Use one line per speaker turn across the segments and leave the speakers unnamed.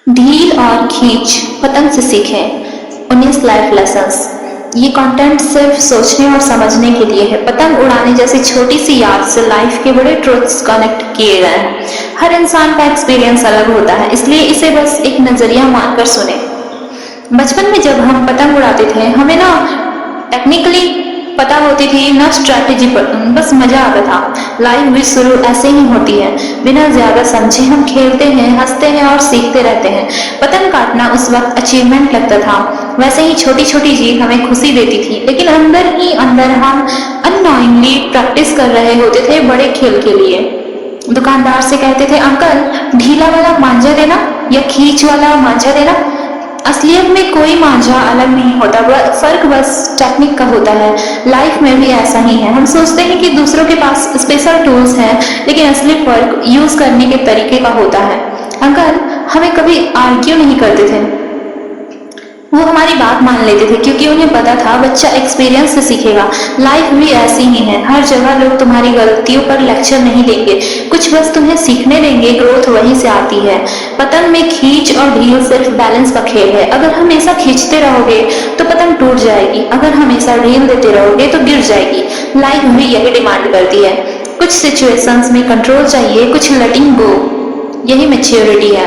ढील और खींच पतंग से सीखें 19 लाइफ लेसन्स। ये कंटेंट सिर्फ सोचने और समझने के लिए है। पतंग उड़ाने जैसी छोटी सी याद से लाइफ के बड़े ट्रुथ्स कनेक्ट किए गए हैं। हर इंसान का एक्सपीरियंस अलग होता है, इसलिए इसे बस एक नजरिया मानकर सुने। बचपन में जब हम पतंग उड़ाते थे, हमें ना टेक्निकली पता होती थी ना स्ट्रैटेजी, पर बस मजा आता था। लाइफ भी शुरू ऐसे ही होती है, बिना ज्यादा समझे हम खेलते हैं, हंसते हैं और सीखते रहते हैं। पतंग काटना उस वक्त अचीवमेंट लगता था, वैसे ही छोटी छोटी जीत हमें खुशी देती थी, लेकिन अंदर ही अंदर हम अननोइंगली प्रैक्टिस कर रहे होते थे बड़े खेल के लिए। दुकानदार से कहते थे, अंकल ढीला वाला मांझा देना या खींच वाला मांझा देना। असलियत में कोई मांझा अलग नहीं होता, फर्क बस टेक्निक का होता है। लाइफ में भी ऐसा ही है। हम सोचते हैं कि दूसरों के पास स्पेशल टूल्स हैं, लेकिन असली फर्क यूज करने के तरीके का होता है। अंकल हमें कभी आर्ग्यू नहीं करते थे, वो हमारी बात मान लेते थे क्योंकि उन्हें पता था बच्चा एक्सपीरियंस से सीखेगा। लाइफ भी ऐसी ही है, हर जगह लोग तुम्हारी गलतियों पर लेक्चर नहीं देंगे, कुछ बस तुम्हें सीखने देंगे। ग्रोथ वहीं से आती है। पतंग में खींच और ढील सिर्फ बैलेंस का खेल है। अगर हमेशा खींचते रहोगे तो पतंग टूट जाएगी, अगर हमेशा ढील देते रहोगे तो गिर जाएगी। लाइफ भी यही डिमांड करती है। कुछ सिचुएशंस में कंट्रोल चाहिए, कुछ लेटिंग गो, यही मैच्योरिटी है।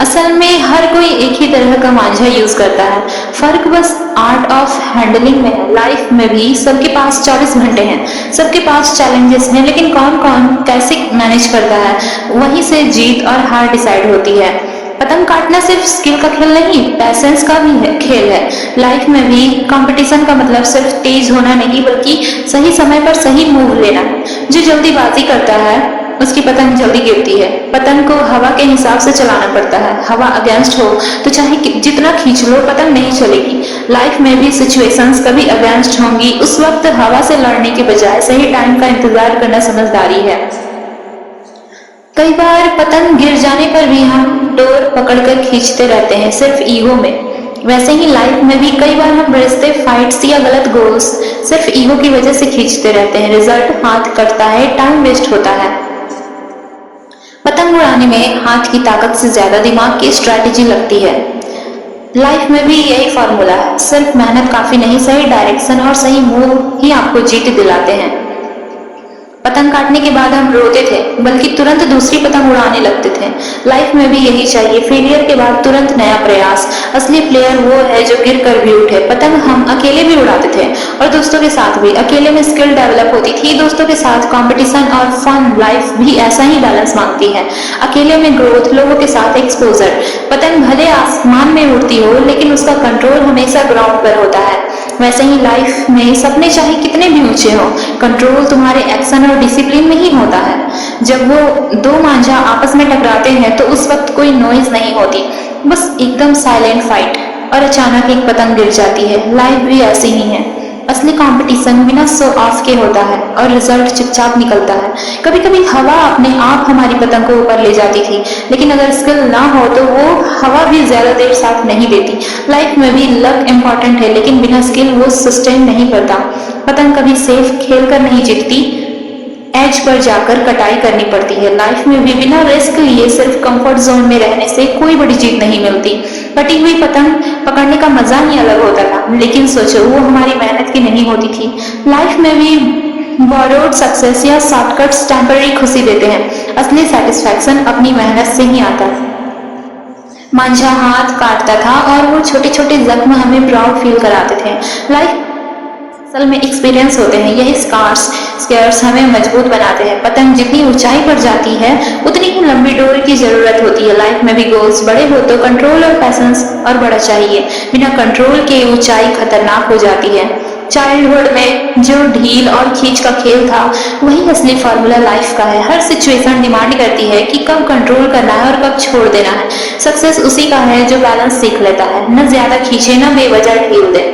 असल में हर कोई एक ही तरह का मांझा यूज करता है, फर्क बस आर्ट ऑफ हैंडलिंग में है। लाइफ में भी सबके पास 24 घंटे हैं, सबके पास चैलेंजेस हैं, लेकिन कौन कौन कैसे मैनेज करता है, वहीं से जीत और हार डिसाइड होती है। पतंग काटना सिर्फ स्किल का खेल नहीं, पैसेंस का भी खेल है। लाइफ में भी कंपटीशन का मतलब सिर्फ तेज होना नहीं, बल्कि सही समय पर सही मूव लेना है। जो जल्दीबाजी करता है उसकी पतंग जल्दी गिरती है। पतंग को हवा के हिसाब से चलाना पड़ता है। हवा अगेंस्ट हो तो चाहे जितना खींच लो पतंग नहीं चलेगी। लाइफ में भी सिचुएशंस कभी अगेंस्ट होंगी, उस वक्त हवा से लड़ने के बजाय सही टाइम का इंतजार करना समझदारी है। कई बार पतंग गिर जाने पर भी हम डोर पकड़कर खींचते रहते हैं, सिर्फ ईगो में। वैसे ही लाइफ में भी कई बार हम रिश्ते, फाइट्स या गलत गोल्स सिर्फ ईगो की वजह से खींचते रहते हैं। रिजल्ट हाथ कटता है, टाइम वेस्ट होता है। पतंग उड़ाने में हाथ की ताकत से ज्यादा दिमाग की स्ट्रैटेजी लगती है। लाइफ में भी यही फॉर्मूला है, सिर्फ मेहनत काफी नहीं, सही डायरेक्शन और सही मूव ही आपको जीत दिलाते हैं। पतंग काटने के बाद हम रोते थे, बल्कि तुरंत दूसरी पतंग उड़ाने लगते थे। लाइफ में भी यही चाहिए, फेलियर के बाद तुरंत नया प्रयास। असली प्लेयर वो है जो गिर कर भी उठे। पतंग हम अकेले भी उड़ाते थे और दोस्तों के साथ भी। अकेले में स्किल डेवलप होती थी, दोस्तों के साथ कंपटीशन और फन। लाइफ भी ऐसा ही बैलेंस मांगती है, अकेले में ग्रोथ, लोगों के साथ एक्सपोजर। पतंग भले आसमान में उड़ती हो, लेकिन उसका कंट्रोल हमेशा ग्राउंड पर होता है। वैसे ही लाइफ में सपने चाहे कितने भी ऊंचे हो, कंट्रोल तुम्हारे एक्शन और डिसिप्लिन में ही होता है। जब वो दो मांझा आपस में टकराते हैं तो उस वक्त कोई नॉइज नहीं होती, बस एकदम साइलेंट फाइट, और अचानक एक पतंग गिर जाती है। लाइफ भी ऐसी ही है। असली कंपटीशन बिना शो ऑफ के होता है और रिजल्ट चुपचाप निकलता है। कभी कभी हवा अपने आप हमारी पतंग को ऊपर ले जाती थी, लेकिन अगर स्किल ना हो तो वो हवा भी ज्यादा देर साथ नहीं देती। लाइफ में भी लक इम्पोर्टेंट है, लेकिन बिना स्किल वो सस्टेन नहीं करता। पतंग कभी सेफ खेल कर नहीं जीतती, एज पर जाकर कटाई करनी पड़ती है। लाइफ में भी बिना रिस्क लिए सिर्फ कंफर्ट जोन में रहने से कोई बड़ी जीत नहीं मिलती। कटी हुई पतंग पकड़ने का मजा ही अलग होता था, लेकिन सोचो वो हमारी मेहनत की नहीं होती थी। लाइफ में भी बोरोड सक्सेस या शॉर्टकट्स टेम्पररी खुशी देते हैं, असली सेटिस्फैक्शन अपनी मेहनत से ही आता है। मांझा हाथ काटता था और वो छोटे छोटे जख्म हमें प्राउड फील कराते थे। लाइफ असल में एक्सपीरियंस होते हैं, यही स्केर्स हमें मजबूत बनाते हैं। पतंग जितनी ऊंचाई पर जाती है उतनी ही लंबी डोर की जरूरत होती है। लाइफ में भी गोल्स बड़े हो तो कंट्रोल और पैसेंस और बड़ा चाहिए। बिना कंट्रोल के ऊंचाई खतरनाक हो जाती है। चाइल्डहुड में जो ढील और खींच का खेल था, वही असली फॉर्मूला लाइफ का है। हर सिचुएशन डिमांड करती है कि कब कंट्रोल करना है और कब छोड़ देना है। सक्सेस उसी का है जो बैलेंस सीख लेता है, न ज्यादा खींचे न बेवजह ढील दे।